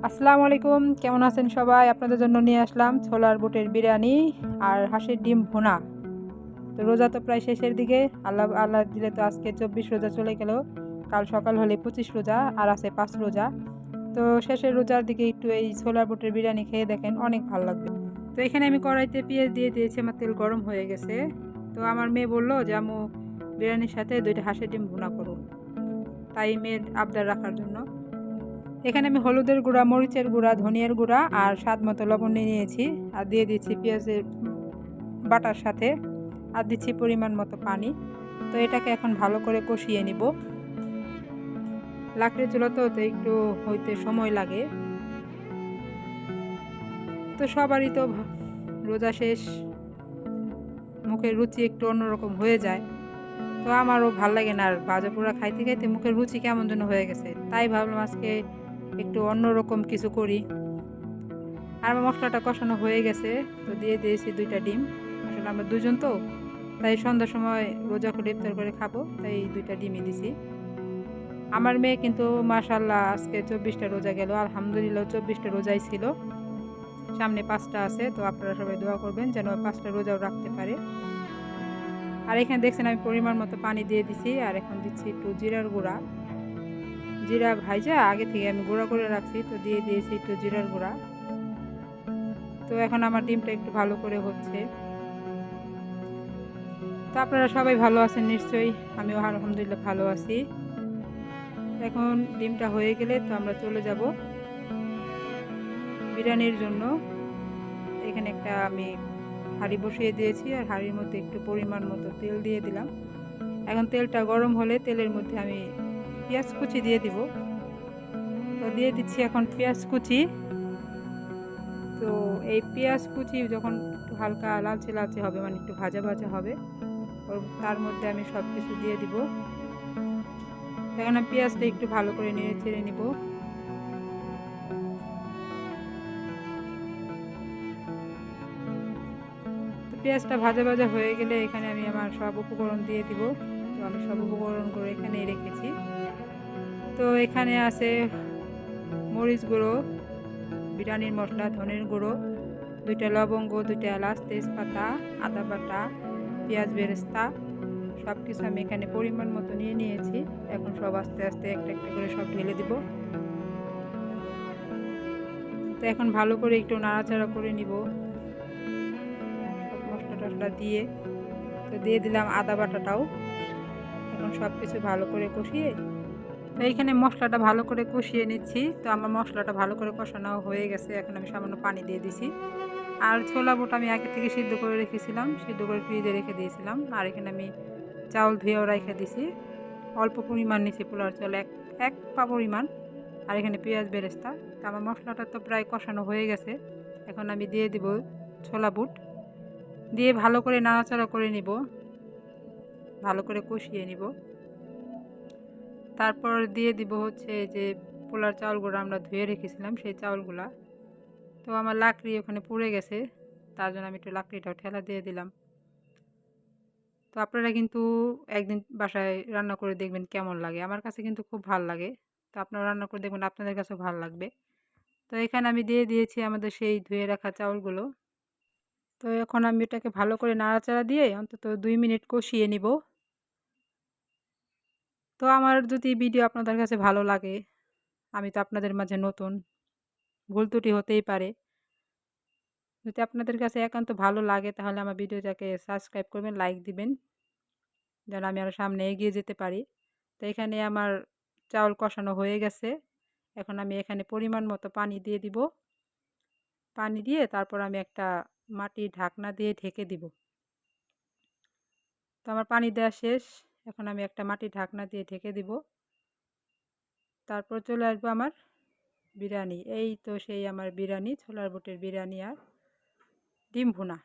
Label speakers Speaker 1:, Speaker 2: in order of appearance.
Speaker 1: আসসালামু আলাইকুম, কেমন আছেন সবাই? আপনাদের জন্য নিয়ে আসলাম ছোলার বুটের বিরিয়ানি আর হাঁসের ডিম ভুনা। তো রোজা তো প্রায় শেষের দিকে। আল্লাহ আল্লাহ দিলে তো আজকে ২৪ রোজা চলে গেল। কাল সকাল হলে ২৫ রোজা আর আছে ৫ রোজা। তো শেষের রোজার দিকে একটু এই ছোলার বুটের বিরিয়ানি খেয়ে দেখেন, অনেক ভালো লাগবে। তো এখানে আমি কড়াইতে পেঁয়াজ দিয়ে দিয়েছি, আমার তেল গরম হয়ে গেছে। তো আমার মেয়ে বলল যে আম্মু বিরিয়ানির সাথে ২টা হাঁসের ডিম ভুনা করো, তাই মেয়ের আবদার রাখার জন্য এখানে আমি হলুদের গুঁড়া, মরিচের গুঁড়া, ধনিয়ার গুঁড়া আর স্বাদ মতো লবণ নিয়ে নিয়েছি। আর দিয়ে দিচ্ছি পেঁয়াজের বাটার সাথে, আর দিচ্ছি পরিমাণ মতো পানি। তো এটাকে এখন ভালো করে কষিয়ে নিব। লাকড়ির চুলা তো একটু হইতে সময় লাগে। তো সবারই তো রোজা শেষ, মুখের রুচি একটু অন্যরকম হয়ে যায়। তো আমারও ভাল লাগে না, আর ভাজা পোড়া খাইতে খাইতে মুখের রুচি কেমন যেন হয়ে গেছে। তাই ভাবলাম আজকে একটু অন্যরকম কিছু করি। আর আমার মশলাটা কষানো হয়ে গেছে। তো দিয়ে দিয়েছি ২টা ডিম। আসলে আমরা দুজন তো, তাই সন্ধ্যার সময় রোজা করে ইফতার করে খাবো, তাই ২টা ডিমই দিছি। আমার মেয়ে কিন্তু মাশাআল্লাহ আজকে ২৪টা রোজা গেল, আলহামদুলিল্লাহ ২৪টা রোজাই ছিল। সামনে ৫টা আছে, তো আপনারা সবাই দোয়া করবেন যেন ৫টা রোজাও রাখতে পারে। আর এখানে দেখছেন আমি পরিমাণ মতো পানি দিয়ে দিছি। আর এখন দিচ্ছি একটু জিরার গুঁড়া। জিরা ভাইজা আগে থেকে আমি গুঁড়া করে রাখছি, তো দিয়ে দিয়েছি একটু জিরার গুঁড়া। তো এখন আমার ডিমটা একটু ভালো করে হচ্ছে। তো আপনারা সবাই ভালো আছেন নিশ্চয়ই, আমিও আলহামদুলিল্লাহ ভালো আছি। এখন ডিমটা হয়ে গেলে তো আমরা চলে যাব বিরিয়ানির জন্য। এখানে একটা আমি হাঁড়ি বসিয়ে দিয়েছি, আর হাঁড়ির মধ্যে একটু পরিমাণ মতো তেল দিয়ে দিলাম। এখন তেলটা গরম হলে তেলের মধ্যে আমি পেঁয়াজ কুচি দিয়ে দিব। তো দিয়ে দিচ্ছি এখন পেঁয়াজ কুচি। তো এই পেঁয়াজ কুচি যখন একটু হালকা লালচে লালচে হবে, মানে একটু ভাজা ভাজা হবে, তার মধ্যে আমি সব কিছু দিয়ে দিব। এখন আমি পেঁয়াজটা একটু ভালো করে নেড়ে চেড়ে নিব। তো পেঁয়াজটা ভাজা ভাজা হয়ে গেলে এখানে আমি আমার সব উপকরণ দিয়ে দিব। তো আমি সব উপকরণগুলো এখানেই রেখেছি। তো এখানে আছে মরিচ গুঁড়ো, বিরিয়ানির মশলা, ধনের গুঁড়ো, 2টা লবঙ্গ, 2টা এলাচ, তেজপাতা, আদা বাটা, পেঁয়াজ বেরেস্তা, সব কিছু আমি এখানে পরিমাণ মতো নিয়ে নিয়েছি। এখন সব আস্তে আস্তে একটা একটা করে সব ঢেলে দিব। তো এখন ভালো করে একটু নাড়াচাড়া করে নিব সব মশলা টশলা দিয়ে। তো দিয়ে দিলাম আদা বাটাটাও। এখন সব কিছু ভালো করে কষিয়ে, তো এইখানে মশলাটা ভালো করে কষিয়ে নিচ্ছি। তো আমার মশলাটা ভালো করে কষানো হয়ে গেছে। এখন আমি সামান্য পানি দিয়ে দিছি। আর ছোলা বুট আমি আগে থেকে সিদ্ধ করে রেখেছিলাম, সিদ্ধ করে ফ্রিজে রেখে দিয়েছিলাম। আর এখানে আমি চাউল ধুয়েও রেখে দিছি। অল্প পরিমাণ নিচ্ছি পোলার চাল, এক পা পরিমাণ। আর এখানে পেঁয়াজ বেরেস্তা। তো আমার মশলাটা তো প্রায় কষানো হয়ে গেছে। এখন আমি দিয়ে দিব ছোলা বুট, দিয়ে ভালো করে নাড়াচাড়া করে নিব, ভালো করে কষিয়ে নিব। তারপর দিয়ে দিব হচ্ছে যে পোলার চাউলগুলো আমরা ধুয়ে রেখেছিলাম, সেই চাউলগুলা। তো আমার লাকড়ি ওখানে পুড়ে গেছে, তার জন্য আমি একটু লাকড়িটাও ঠেলা দিয়ে দিলাম। তো আপনারা কিন্তু একদিন বাসায় রান্না করে দেখবেন কেমন লাগে। আমার কাছে কিন্তু খুব ভাল লাগে। তো আপনারা রান্না করে দেখবেন, আপনাদের কাছেও ভাল লাগবে। তো এখানে আমি দিয়ে দিয়েছি আমাদের সেই ধুয়ে রাখা চাউলগুলো। তো এখন আমি এটাকে ভালো করে নাড়াচাড়া দিয়ে অন্তত 2 মিনিট কষিয়ে নিব। তো আমার যদি ভিডিও আপনাদের কাছে ভালো লাগে, আমি তো আপনাদের মাঝে নতুন, ভুল ত্রুটি হতেই পারে। যদি আপনাদের কাছে একান্ত ভালো লাগে তাহলে আমার ভিডিওটাকে সাবস্ক্রাইব করবেন, লাইক দিবেন, যেন আমি আরও সামনে এগিয়ে যেতে পারি। তো এখানে আমার চাউল কষানো হয়ে গেছে। এখন আমি এখানে পরিমাণ মতো পানি দিয়ে দিব। পানি দিয়ে তারপর আমি একটা মাটির ঢাকনা দিয়ে ঢেকে দিব। তো আমার পানি দেওয়া শেষ। এখন আমি একটা মাটির ঢাকনা দিয়ে ঢেকে দিব। তারপর চলে আসবো আমার বিরিয়ানি। এই তো সেই আমার বিরিয়ানি, ছোলার বুটের বিরিয়ানি আর ডিম ভুনা।